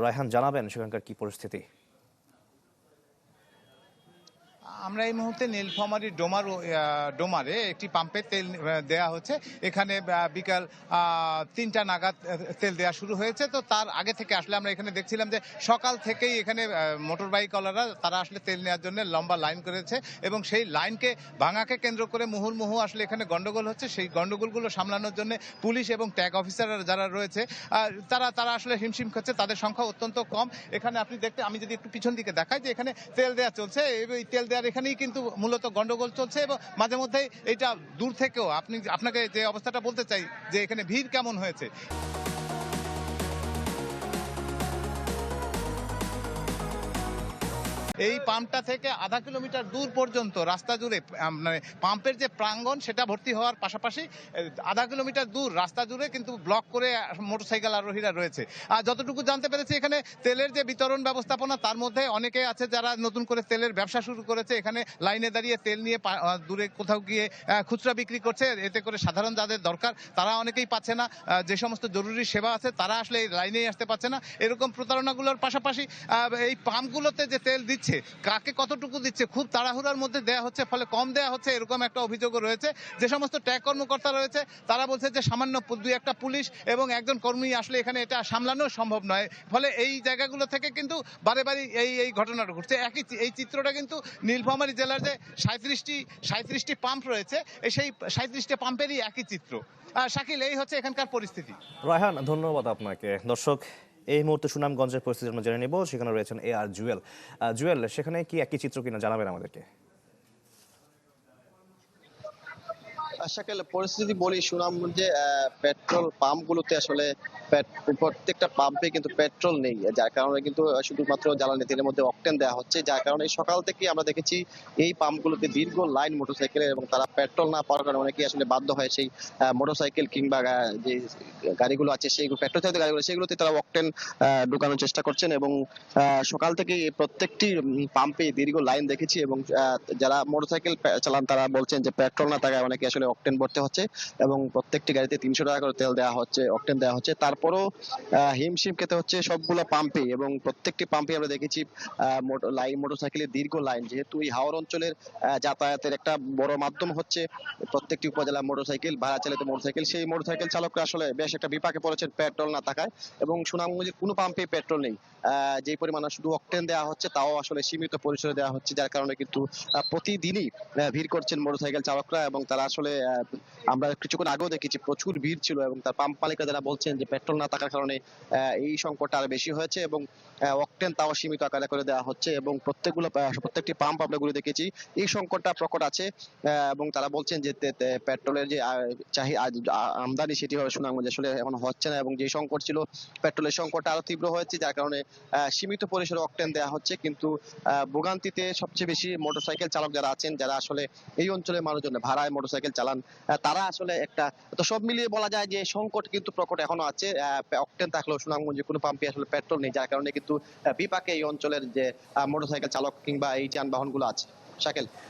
রায়হান, জানাবেন সেখানকার কি পরিস্থিতি? আমরা এই মুহূর্তে নীলফামারী ডোমারে একটি পাম্পে তেল দেয়া হচ্ছে। এখানে বিকাল ৩টা নাগাদ তেল দেয়া শুরু হয়েছে। তো তার আগে থেকে আসলে আমরা এখানে দেখছিলাম যে সকাল থেকেই এখানে মোটর বাইকওয়ালারা তারা আসলে তেল নেওয়ার জন্য লম্বা লাইন করেছে এবং সেই লাইনকে ভাঙাকে কেন্দ্র করে মুহুর্মুহু আসলে এখানে গন্ডগোল হচ্ছে। সেই গন্ডগোলগুলো সামলানোর জন্য পুলিশ এবং ট্যাগ অফিসাররা যারা রয়েছে তারা আসলে হিমশিম খাচ্ছে। তাদের সংখ্যা অত্যন্ত কম। এখানে আমি যদি একটু পিছন দিকে দেখাই যে এখানে তেল দেওয়া চলছে। এই তেল দেওয়ার এখানেই কিন্তু মূলত গন্ডগোল চলছে এবং মাঝে মধ্যেই এটা দূর থেকেও আপনাকে যে অবস্থাটা বলতে চাই যে এখানে ভিড় কেমন হয়েছে। এই পাম্পটা থেকে আধা কিলোমিটার দূর পর্যন্ত রাস্তা জুড়ে মানে পাম্পের যে প্রাঙ্গণ সেটা ভর্তি হওয়ার পাশাপাশি আধা কিলোমিটার দূর রাস্তা জুড়ে কিন্তু ব্লক করে মোটরসাইকেল আরোহীরা রয়েছে। আর যতটুকু জানতে পেরেছি এখানে তেলের যে বিতরণ ব্যবস্থাপনা তার মধ্যে অনেকে আছে যারা নতুন করে তেলের ব্যবসা শুরু করেছে। এখানে লাইনে দাঁড়িয়ে তেল নিয়ে দূরে কোথাও গিয়ে খুচরা বিক্রি করছে। এতে করে সাধারণ যাদের দরকার তারা অনেকেই পাচ্ছে না। যে সমস্ত জরুরি সেবা আছে তারা আসলে এই লাইনেই আসতে পারছে না। এরকম প্রতারণাগুলোর পাশাপাশি এই পাম্পগুলোতে যে তেল দিচ্ছে কাকে কতটুকু দিচ্ছে খুব তাড়াহুড়ার মধ্যে দেয়া হচ্ছে, ফলে কম দেয়া হচ্ছে এরকম একটা অভিযোগও রয়েছে। যে সমস্ত ট্যাগ কর্মকর্তা রয়েছে তারা বলছে যে সামান্য দুই একটা পুলিশ এবং একজন কর্মী আসলে এখানে এটা সামলানো সম্ভব নয়। ফলে এই জায়গাগুলো থেকে কিন্তু বারে বারে এই ঘটনাটা ঘটছে। এই চিত্রটা কিন্তু নীলফামারী জেলার যে 37টি পাম্প রয়েছে সেই 37টি পাম্পেরই একই চিত্র। শাকিল, এই হচ্ছে এখানকার পরিস্থিতি। রায়হান, ধন্যবাদ আপনাকে। দর্শক, এই মুহূর্তে সুনামগঞ্জের পরিস্থিতি আমরা জেনে নেব। সেখানে রয়েছেন আর জুয়েল। জুয়েল, সেখানে কি একই চিত্র কিনা জানাবেন আমাদেরকে। শাকিল, পরিস্থিতি বলি, সুনামগঞ্জে পেট্রোল পাম্পগুলোতে আসলে প্রত্যেকটা পাম্পে কিন্তু পেট্রোল নেই, যার কারণে কিন্তু শুধুমাত্র জ্বালানি তেলের মধ্যে অকটেন দেওয়া হচ্ছে। যার কারণে সকাল থেকে আমরা দেখেছি এই পাম্পগুলোতে দীর্ঘ লাইন মোটরসাইকেলের, এবং তারা পেট্রোল না পাওয়ার কারণে অনেকেই আসলে বাধ্য হয় সেই মোটরসাইকেল কিংবা যে গাড়িগুলো আছে সেইগুলো পেট্রোল চালিত গাড়িগুলো সেগুলোতে তারা অকটেন ঢুকানোর চেষ্টা করছেন। এবং সকাল থেকে প্রত্যেকটি পাম্পে দীর্ঘ লাইন দেখেছি, এবং যারা মোটরসাইকেল চালান তারা বলছেন যে পেট্রোল না থাকায় অনেকে আসলে অকটেন ভরতে হচ্ছে, এবং প্রত্যেকটি গাড়িতে 300 টাকা করে তেল দেওয়া হচ্ছে, অকটেন দেওয়া হচ্ছে। তারপরও হিমশিম খেতে হচ্ছে সবগুলো পাম্পে, এবং প্রত্যেকটি পাম্পে আমরা দেখেছি মোটরসাইকেলের দীর্ঘ লাইন। যেহেতু এই হাওর অঞ্চলের যাতায়াতের একটা বড় মাধ্যম হচ্ছে প্রত্যেকটি উপজেলা মোটরসাইকেল, ভাড়া চালিত মোটরসাইকেল, সেই মোটরসাইকেল চালকরা আসলে বেশ একটা বিপাকে পড়েছেন পেট্রোল না থাকায়। এবং সুনামগঞ্জের কোনো পাম্পে পেট্রোল নেই, যে পরিমাণ শুধু অকটেন দেওয়া হচ্ছে তাও আসলে সীমিত পরিসরে দেওয়া হচ্ছে, যার কারণে কিন্তু প্রতিদিনই ভিড় করছেন মোটরসাইকেল চালকরা। এবং তারা আসলে আমরা কিছুক্ষণ আগেও দেখেছি প্রচুর ভিড় ছিল, এবং তার পাম্প মালিকরা যারা বলছেন যে পেট্রোল না থাকার কারণে এই সংকটটা আরো বেশি হয়েছে, এবং অকটেন তাও সীমিত আকারে করে দেওয়া হচ্ছে। এবং প্রত্যেকটি পাম্প আমরা ঘুরে দেখেছি এই সংকটটা প্রকট আছে। এবং তারা বলছেন যে পেট্রোলের যে আমদানি সেটি সুনামগঞ্জে আসলে এখন হচ্ছে না, এবং যে সংকট ছিল পেট্রোলের সংকটটা আরো তীব্র হয়েছে, যার কারণে সীমিত পরিসরে অকটেন দেওয়া হচ্ছে। কিন্তু ভোগান্তিতে সবচেয়ে বেশি মোটরসাইকেল চালক যারা আছেন, যারা আসলে এই অঞ্চলের মানুষজন ভাড়ায় মোটরসাইকেল চালান, তারা আসলে একটা তো সব মিলিয়ে বলা যায় যে সংকট কিন্তু প্রকট এখনো আছে। অকটেন থাকলেও সুনামগঞ্জে কোনো পাম্পে আসলে পেট্রোল নেই, যার কারণে কিন্তু বিপাকে এই অঞ্চলের যে মোটরসাইকেল চালক কিংবা এই যানবাহন গুলো আছে। শাকিল।